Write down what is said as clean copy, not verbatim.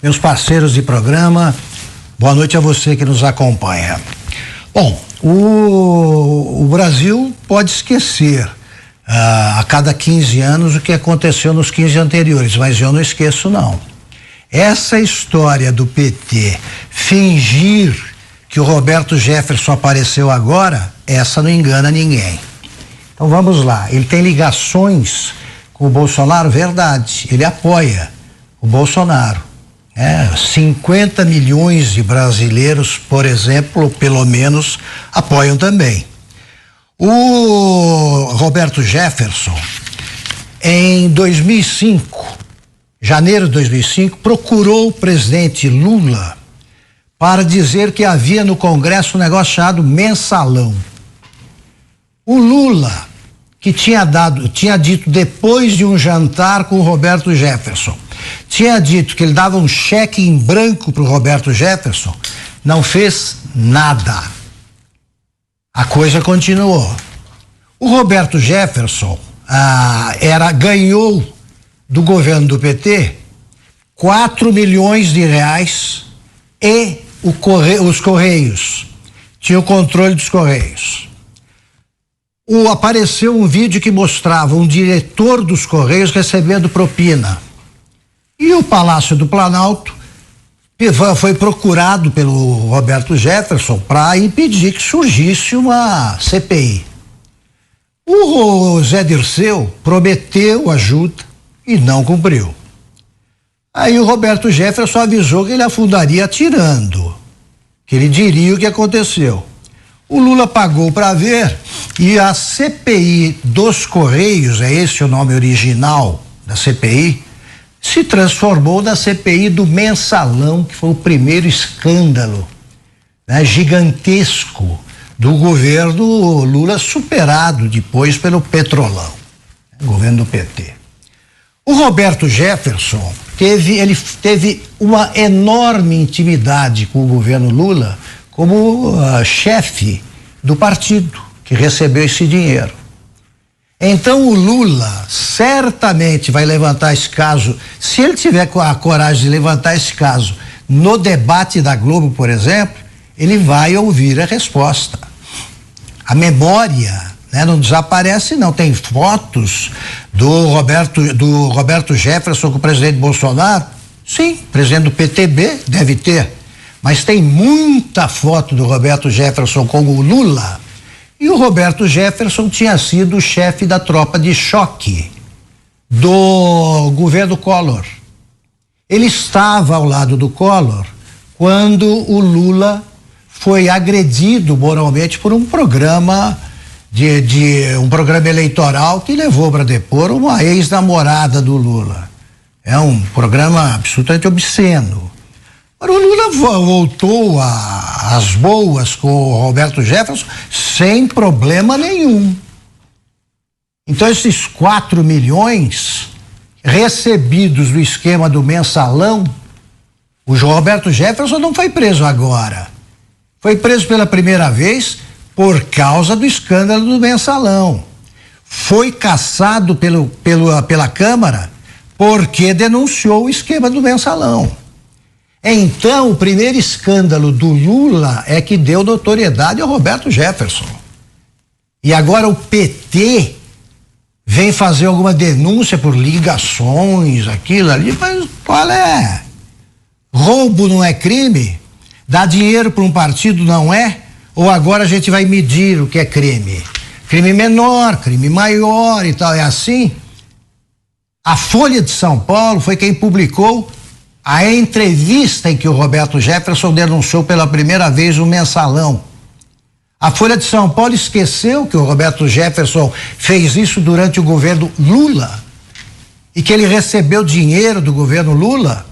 meus parceiros de programa, boa noite a você que nos acompanha. Bom, o Brasil pode esquecer a cada 15 anos o que aconteceu nos 15 anteriores, mas eu não esqueço não. Essa história do PT fingir que o Roberto Jefferson apareceu agora, essa não engana ninguém. Então vamos lá, ele tem ligações com o Bolsonaro, verdade, ele apoia o Bolsonaro. 50 milhões de brasileiros, por exemplo, pelo menos, apoiam também. O Roberto Jefferson, em 2005, janeiro de 2005, procurou o presidente Lula para dizer que havia no Congresso um negócio chamado mensalão. O Lula, que tinha dito depois de um jantar com o Roberto Jefferson, tinha dito que ele dava um cheque em branco para o Roberto Jefferson, não fez nada. A coisa continuou. O Roberto Jefferson ganhou do governo do PT 4 milhões de reais e os Correios. Tinha o controle dos Correios. Apareceu um vídeo que mostrava um diretor dos Correios recebendo propina. E o Palácio do Planalto foi procurado pelo Roberto Jefferson para impedir que surgisse uma CPI. O Zé Dirceu prometeu ajuda e não cumpriu. Aí o Roberto Jefferson avisou que ele afundaria atirando, que ele diria o que aconteceu. O Lula pagou para ver e a CPI dos Correios, é esse o nome original da CPI, se transformou na CPI do mensalão, que foi o primeiro escândalo, gigantesco do governo Lula, superado depois pelo Petrolão, governo do PT. O Roberto Jefferson teve uma enorme intimidade com o governo Lula como chefe do partido que recebeu esse dinheiro. Então o Lula certamente vai levantar esse caso, se ele tiver a coragem de levantar esse caso no debate da Globo, por exemplo, ele vai ouvir a resposta. A memória, não desaparece não, tem fotos do Roberto Jefferson com o presidente Bolsonaro, sim, presidente do PTB deve ter, mas tem muita foto do Roberto Jefferson com o Lula. E o Roberto Jefferson tinha sido o chefe da tropa de choque do governo Collor. Ele estava ao lado do Collor quando o Lula foi agredido moralmente por um programa um programa eleitoral que levou para depor uma ex-namorada do Lula. É um programa absolutamente obsceno. O Lula voltou às boas com o Roberto Jefferson sem problema nenhum. Então esses 4 milhões recebidos do esquema do mensalão, o Roberto Jefferson não foi preso agora. Foi preso pela primeira vez por causa do escândalo do mensalão. Foi cassado pela Câmara porque denunciou o esquema do mensalão. Então, o primeiro escândalo do Lula é que deu notoriedade ao Roberto Jefferson. E agora o PT vem fazer alguma denúncia por ligações, aquilo ali, mas qual é? Roubo não é crime? Dar dinheiro para um partido não é? Ou agora a gente vai medir o que é crime? Crime menor, crime maior e tal, é assim? A Folha de São Paulo foi quem publicou a entrevista em que o Roberto Jefferson denunciou pela primeira vez o mensalão. A Folha de São Paulo esqueceu que o Roberto Jefferson fez isso durante o governo Lula e que ele recebeu dinheiro do governo Lula.